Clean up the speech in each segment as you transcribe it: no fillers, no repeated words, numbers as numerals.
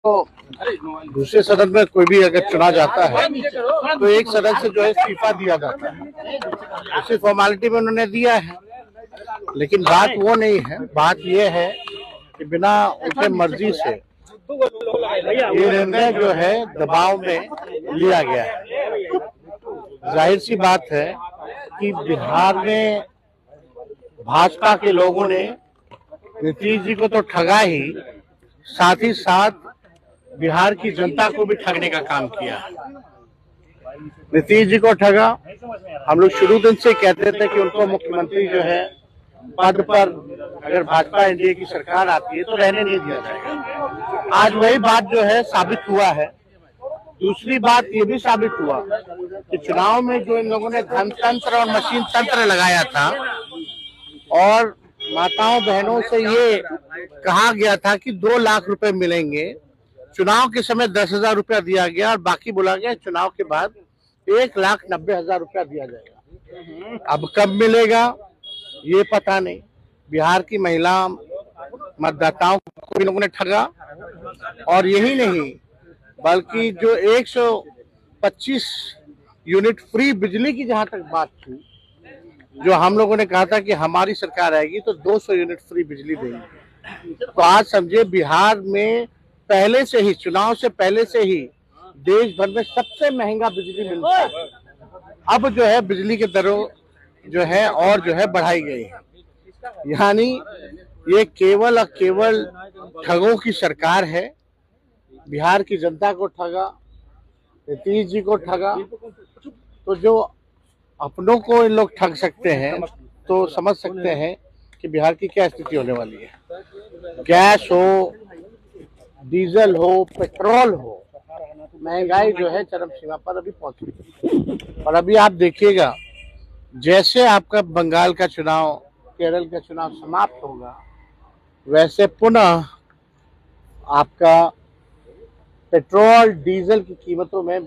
तो दूसरे सदन में कोई भी अगर चुना जाता है तो एक सदन से जो है इस्तीफा दिया जाता है, उसी फॉर्मेलिटी में उन्होंने दिया है। लेकिन बात वो नहीं है, बात ये है कि बिना उनके मर्जी से ये निर्णय जो है दबाव में लिया गया है। जाहिर सी बात है कि बिहार में भाजपा के लोगों ने नीतीश जी को तो ठगा ही, साथ ही साथ बिहार की जनता को भी ठगने का काम किया। नीतीश जी को ठगा। हम लोग शुरू दिन से कहते थे कि उनको मुख्यमंत्री जो है पद पर अगर भाजपा एनडीए की सरकार आती है तो रहने नहीं दिया जाएगा। आज वही बात जो है साबित हुआ है। दूसरी बात ये भी साबित हुआ कि चुनाव में जो इन लोगों ने धन तंत्र और मशीन तंत्र लगाया था और माताओं बहनों से ये कहा गया था कि 2 लाख रुपए मिलेंगे, चुनाव के समय 10,000 रुपया दिया गया और बाकी बोला गया चुनाव के बाद 1,90,000 रुपया दिया जाएगा। अब कब मिलेगा ये पता नहीं। बिहार की महिला मतदाताओं को इन लोगों ने ठगा। और यही नहीं बल्कि जो 125 यूनिट फ्री बिजली की जहां तक बात थी, जो हम लोगों ने कहा था कि हमारी सरकार आएगी तो 200 यूनिट फ्री बिजली देंगे। तो आज समझे बिहार में पहले से ही, चुनाव से पहले से ही देश भर में सबसे महंगा बिजली मिलता है। अब जो है बिजली के दरों जो है और जो है बढ़ाई गई है। यानी ये केवल और केवल ठगों की सरकार है। बिहार की जनता को ठगा, नीतीश जी को ठगा। तो जो अपनों को इन लोग ठग सकते हैं तो समझ सकते हैं कि बिहार की क्या स्थिति होने वाली है। गैस हो, डीजल हो, पेट्रोल हो, महंगाई जो है चरम सीमा पर अभी पहुंची। और अभी आप देखिएगा जैसे आपका बंगाल का चुनाव, केरल का चुनाव समाप्त होगा, वैसे पुनः आपका पेट्रोल डीजल की कीमतों में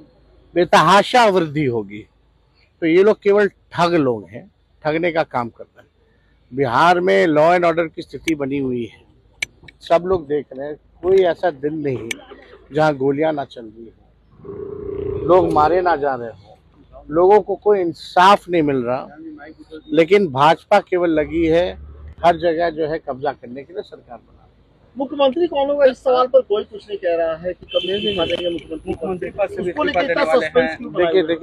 बेतहाशा वृद्धि होगी। तो ये लोग केवल ठग लोग हैं, ठगने का काम कर रहे हैं। बिहार में लॉ एंड ऑर्डर की स्थिति बनी हुई है, सब लोग देख रहे हैं। कोई ऐसा दिन नहीं जहां गोलियां ना चल रही हो, लोग मारे ना जा रहे हो, लोगों को कोई इंसाफ नहीं मिल रहा। लेकिन भाजपा केवल लगी है हर जगह जो है कब्जा करने के लिए सरकार बना। मुख्यमंत्री कौन होगा इस सवाल पर कोई कुछ नहीं कह रहा है कि कब नहीं मानेंगे मुख्यमंत्री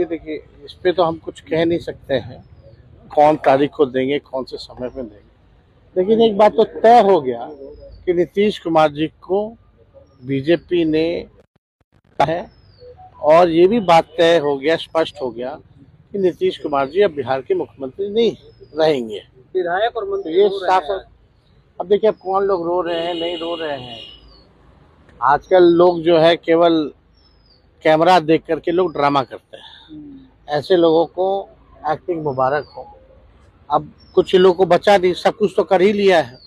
देखिए इस पे तो हम कुछ कह नहीं सकते हैं, कौन तारीख को देंगे, कौन से समय पे देंगे। लेकिन एक बात तो तय हो गया कि नीतीश कुमार जी को बीजेपी ने है, और ये भी बात तय हो गया, स्पष्ट हो गया कि नीतीश कुमार जी अब बिहार के मुख्यमंत्री नहीं रहेंगे। विधायक और मंत्री ये साफ। अब देखिए अब कौन लोग रो रहे हैं, नहीं रो रहे हैं। आजकल लोग जो है केवल कैमरा देख करके लोग ड्रामा करते हैं। ऐसे लोगों को एक्टिंग मुबारक हो। अब कुछ लोगों को बचा नहीं, सब कुछ तो कर ही लिया है।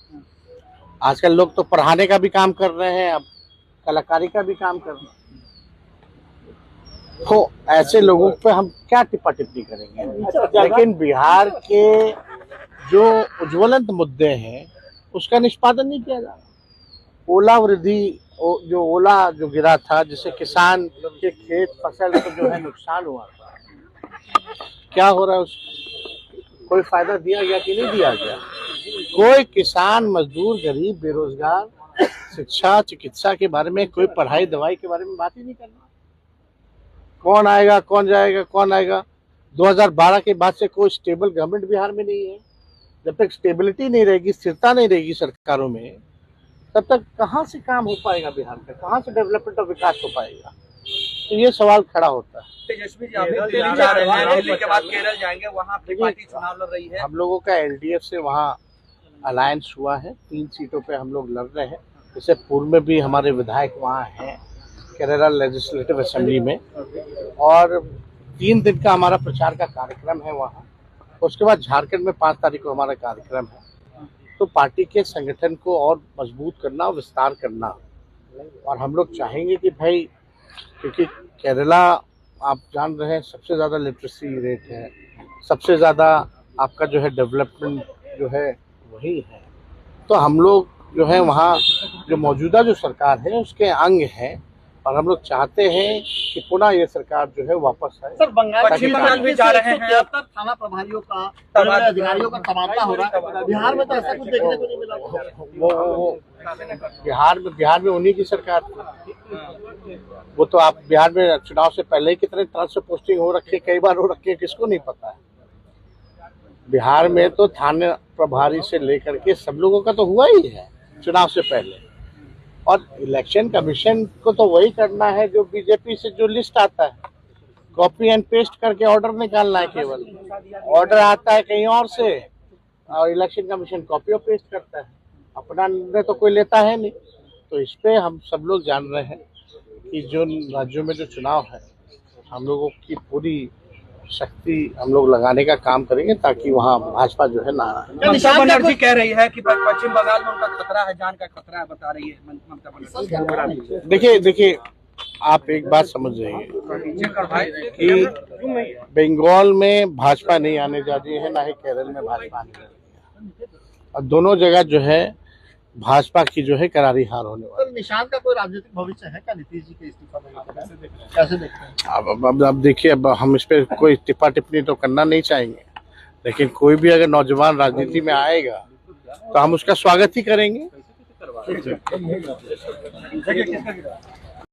आजकल लोग तो पढ़ाने का भी काम कर रहे हैं, अब कलाकारी का भी काम कर रहे हैं। तो ऐसे लोगों पे हम क्या टिप्पा टिप्पणी करेंगे। लेकिन बिहार के जो उज्ज्वलंत मुद्दे हैं उसका निष्पादन नहीं किया जा रहा। ओला वृद्धि, जो ओला जो गिरा था, जिससे किसान के खेत फसल को जो है नुकसान हुआ था, क्या हो रहा है उसको कोई फायदा दिया गया कि नहीं दिया गया। कोई किसान, मजदूर, गरीब, बेरोजगार, शिक्षा, चिकित्सा के बारे में, कोई पढ़ाई दवाई के बारे में बात ही नहीं करना। कौन आएगा, कौन जाएगा, कौन आएगा। 2012 के बाद से कोई स्टेबल गवर्नमेंट बिहार में नहीं है। जब तक स्टेबिलिटी नहीं रहेगी, स्थिरता नहीं रहेगी सरकारों में, तब तक कहाँ से काम हो पाएगा बिहार का, कहाँ से डेवलपमेंट और विकास हो पाएगा। तो ये सवाल खड़ा होता है। तेजस्वी जी दिल्ली जा रहे हैं, दिल्ली के बाद केरल जाएंगे, वहाँ अपनी पार्टी चुनाव लड़ रही है। हम लोगों का एलडीएफ से वहाँ अलायंस हुआ है, 3 सीटों पे हम लोग लड़ रहे हैं। इससे पूर्व में भी हमारे विधायक वहाँ हैं केरला लेजिस्लेटिव असेंबली में, और 3 दिन का हमारा प्रचार का कार्यक्रम है वहाँ। उसके बाद झारखंड में 5 तारीख को हमारा कार्यक्रम है। तो पार्टी के संगठन को और मजबूत करना, विस्तार करना। और हम लोग चाहेंगे कि भाई, क्योंकि केरला आप जान रहे हैं सबसे ज़्यादा लिटरेसी रेट है, सबसे ज़्यादा आपका जो है डेवलपमेंट जो है वही है। तो हम लोग जो है वहाँ जो मौजूदा जो सरकार है उसके अंग है, और हम लोग चाहते हैं कि पुनः ये सरकार जो है वापस आए। सर, पश्चिम बंगाल भी जा रहे हैं। 173 थाना प्रभारियों का, अधिकारियों का तबादला हो रहा है। बिहार में तो ऐसा कुछ देखने को नहीं मिला। वो बिहार में उन्हीं की सरकार थी। वो तो आप बिहार में चुनाव से पहले ही कितने तरह से पोस्टिंग हो रखी है, कई बार हो रखी है, किसको नहीं पता है। बिहार में तो थाने प्रभारी से लेकर के सब लोगों का तो हुआ ही है चुनाव से पहले, और इलेक्शन कमीशन को तो वही करना है जो बीजेपी से जो लिस्ट आता है, कॉपी एंड पेस्ट करके ऑर्डर निकालना है। केवल ऑर्डर आता है कहीं और से और इलेक्शन कमीशन कॉपी और पेस्ट करता है, अपना निर्णय तो कोई लेता है नहीं। तो इस पे हम सब लोग जान रहे हैं कि जो राज्यों में जो चुनाव है, हम लोगों की पूरी शक्ति हम लोग लगाने का काम करेंगे ताकि वहाँ भाजपा जो है ना आए। ममता बनर्जी कह रही है कि पश्चिम बंगाल में उनका खतरा है, जान का खतरा है, बता रही है ममता बनर्जी। देखिए आप एक बात समझ जाइए कि बंगाल में भाजपा नहीं आने जा रही है, ना ही केरल में भाजपा आने जा रही है, और दोनों जगह जो है भाजपा की जो है करारी हार होने वाली। तो निशांत का कोई राजनीतिक भविष्य है क्या नीतीश जी के इस्तीफा देने के? कैसे देखते हैं? अब देखिए, अब हम इस पे कोई टिप्पा टिप्पणी तो करना नहीं चाहेंगे, लेकिन कोई भी अगर नौजवान राजनीति में आएगा तो हम उसका स्वागत ही करेंगे।